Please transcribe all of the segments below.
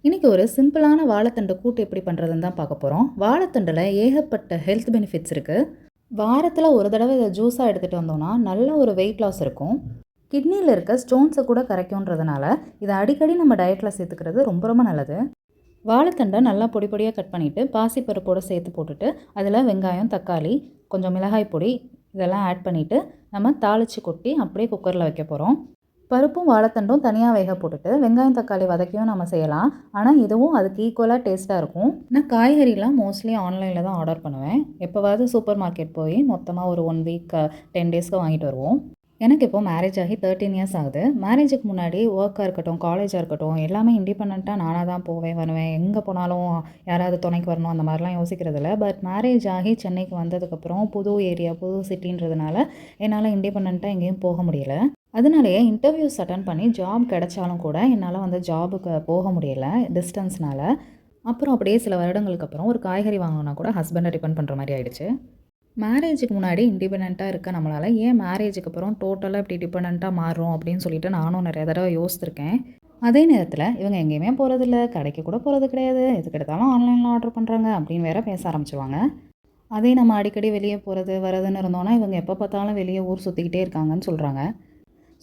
இன்றைக்கி ஒரு சிம்பிளான வாழைத்தண்டு கூட்டு எப்படி பண்ணுறதுன்னு தான் பார்க்க போகிறோம். வாழைத்தண்டில் ஏகப்பட்ட ஹெல்த் பெனிஃபிட்ஸ் இருக்குது. வாரத்தில் ஒரு தடவை இதை ஜூஸாக எடுத்துகிட்டு வந்தோம்னா நல்ல ஒரு வெயிட் லாஸ் இருக்கும். கிட்னியில் இருக்க ஸ்டோன்ஸை கூட கரைக்கும்ன்றதுனால இதை அடிக்கடி நம்ம டயட்டில் சேர்த்துக்கிறது ரொம்ப ரொம்ப நல்லது. வாழைத்தண்டை நல்லா பொடி பொடியாக கட் பண்ணிவிட்டு பாசிப்பருப்போடு சேர்த்து போட்டுட்டு அதில் வெங்காயம், தக்காளி, கொஞ்சம் மிளகாய் பொடி இதெல்லாம் ஆட் பண்ணிவிட்டு நம்ம தாளித்து கொட்டி அப்படியே குக்கரில் வைக்க போகிறோம். பருப்பும் வாழைத்தண்டும் தனியாக வேக போட்டுட்டு வெங்காயம், தக்காளி வதக்கியும் நம்ம செய்யலாம். ஆனால் இதுவும் அதுக்கு ஈக்குவலாக டேஸ்ட்டாக இருக்கும். நான் காய்கறிலாம் மோஸ்ட்லி ஆன்லைனில் தான் ஆர்டர் பண்ணுவேன். எப்போவாவது சூப்பர் மார்க்கெட் போய் மொத்தமாக ஒரு 1 வீக் 10 டேஸ்க்கு வாங்கிட்டு வருவோம். எனக்கு இப்போது மேரேஜ் ஆகி 13 இயர்ஸ் ஆகுது. மேரேஜுக்கு முன்னாடி ஒர்க்காக இருக்கட்டும், காலேஜாக இருக்கட்டும், எல்லாமே இண்டிபெண்ட்டாக நானாக தான் போவேன் வருவேன். எங்கே போனாலும் யாராவது துணைக்கு வரணும் அந்த மாதிரிலாம் யோசிக்கிறதில்ல. பட் மேரேஜ் ஆகி சென்னைக்கு வந்ததுக்கப்புறம் புது ஏரியா, புது சிட்டின்றதுனால என்னால் இண்டிபெண்ட்டாக எங்கேயும் போக முடியல. அதனாலேயே இன்டர்வியூஸ் அட்டன் பண்ணி ஜாப் கிடைச்சாலும் கூட என்னால் வந்து ஜாபுக்கு போக முடியலை டிஸ்டன்ஸ்னால. அப்புறம் அப்படியே சில வருடங்களுக்கு அப்புறம் ஒரு காய்கறி வாங்கணுன்னா கூட ஹஸ்பண்டை டிபெண்ட் பண்ணுற மாதிரி ஆயிடுச்சு. மேரேஜுக்கு முன்னாடி இண்டிபெண்ட்டாக இருக்க நம்மளால் ஏன் மேரேஜுக்கு அப்புறம் டோட்டலாக இப்படி டிபெண்ட்டாக மாறுறோம் அப்படின்னு சொல்லிட்டு நானும் நிறைய தடவை யோசிச்சிருக்கேன். அதே நேரத்தில் இவங்க எங்கேயுமே போகிறதில்ல, கடைக்கு கூட போகிறது கிடையாது, எதுக்கு எடுத்தாலும் ஆன்லைனில் ஆர்டர் பண்ணுறாங்க அப்படின்னு வேற பேச ஆரம்பிச்சிருவாங்க. அதே நம்ம அடிக்கடி வெளியே போகிறது வரதுன்னு இருந்தோன்னா இவங்க எப்போ பார்த்தாலும் வெளியே ஊர் சுற்றிக்கிட்டே இருக்காங்கன்னு சொல்கிறாங்க.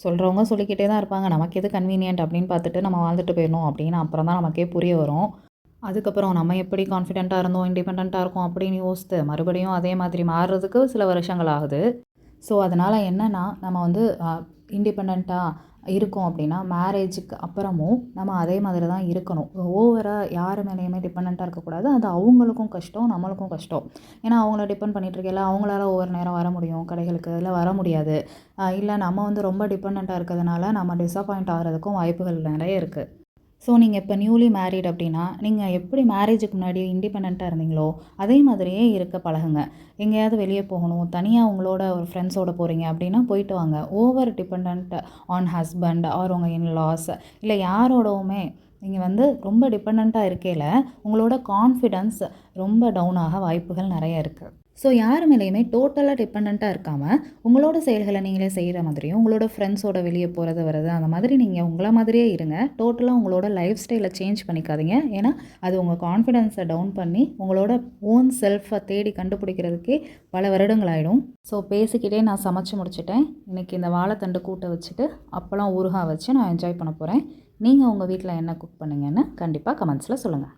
சொல்கிறவங்க சொல்லிக்கிட்டே தான் இருப்பாங்க. நமக்கு எது கன்வீனியன்ட் அப்படின்னு பார்த்துட்டு நம்ம வாழ்ந்துட்டு போயிடணும் அப்படின்னு அப்புறம் தான் நமக்கே புரிய வரும். அதுக்கப்புறம் நம்ம எப்படி கான்ஃபிடென்ட்டாக இருந்தோம், இண்டிபெண்ட்டாக இருக்கோம் அப்படின்னு யோசித்து மறுபடியும் அதே மாதிரி மாறுறதுக்கு சில வருஷங்கள் ஆகுது. ஸோ அதனால் என்னென்னா நம்ம வந்து இண்டிபெண்ட்டாக இருக்கோம் அப்படின்னா மேரேஜுக்கு அப்புறமும் நம்ம அதே மாதிரி தான் இருக்கணும். ஓவராக யார் மேலேயுமே டிபெண்ட்டாக இருக்கக்கூடாது. அது அவங்களுக்கும் கஷ்டம், நம்மளுக்கும் கஷ்டம். ஏன்னா அவங்கள டிபெண்ட் பண்ணிகிட்டு இருக்கையில அவங்களால ஒவ்வொரு நேரம் வர முடியும் கடைகளுக்கு, இல்லை வர முடியாது. இல்லை நம்ம வந்து ரொம்ப டிபெண்ட்டாக இருக்கிறதுனால நம்ம டிஸப்பாயிண்ட் ஆகிறதுக்கும் வாய்ப்புகள் நிறைய இருக்குது. ஸோ நீங்கள் இப்போ நியூலி மேரீட் அப்படின்னா நீங்கள் எப்படி மேரேஜுக்கு முன்னாடி இண்டிபெண்ட்டாக இருந்தீங்களோ அதே மாதிரியே இருக்க பழகுங்க. எங்கேயாவது வெளியே போகணும், தனியாக உங்களோட ஒரு ஃப்ரெண்ட்ஸோடு போகிறீங்க அப்படின்னா போயிட்டு வாங்க. Over depend on husband or உங்கள் இன்லாஸ் இல்லை யாரோடவுமே நீங்கள் வந்து ரொம்ப டிபெண்ட்டாக இருக்கையில் உங்களோட கான்ஃபிடென்ஸ் ரொம்ப டவுன் ஆக வாய்ப்புகள் நிறைய இருக்குது. ஸோ யார் மேலேயுமே டோட்டலாக டிபெண்ட்டாக இருக்காமல் உங்களோட செயல்களை நீங்களே செய்கிற மாதிரியும் உங்களோட ஃப்ரெண்ட்ஸோட வெளியே போகிறது வர்றது அந்த மாதிரி நீங்கள் உங்களை மாதிரியே இருங்க. டோட்டலாக உங்களோட லைஃப் ஸ்டைலை சேஞ்ச் பண்ணிக்காதீங்க. ஏன்னா அது உங்கள் கான்ஃபிடென்ஸை டவுன் பண்ணி உங்களோட ஓன் செல்ஃபை தேடி கண்டுபிடிக்கிறதுக்கே பல வருடங்கள் ஆகிடும். ஸோ பேசிக்கிட்டே நான் சமைச்சு முடிச்சுட்டேன். இன்றைக்கி இந்த வாழைத்தண்டு கூட்டை வச்சுட்டு அப்பளம் ஊறுகாய் வச்சு நான் என்ஜாய் பண்ண போகிறேன். நீங்கள் உங்கள் வீட்டில் என்ன குக் பண்ணுங்கன்னு கண்டிப்பாக கமெண்ட்ஸில் சொல்லுங்கள்.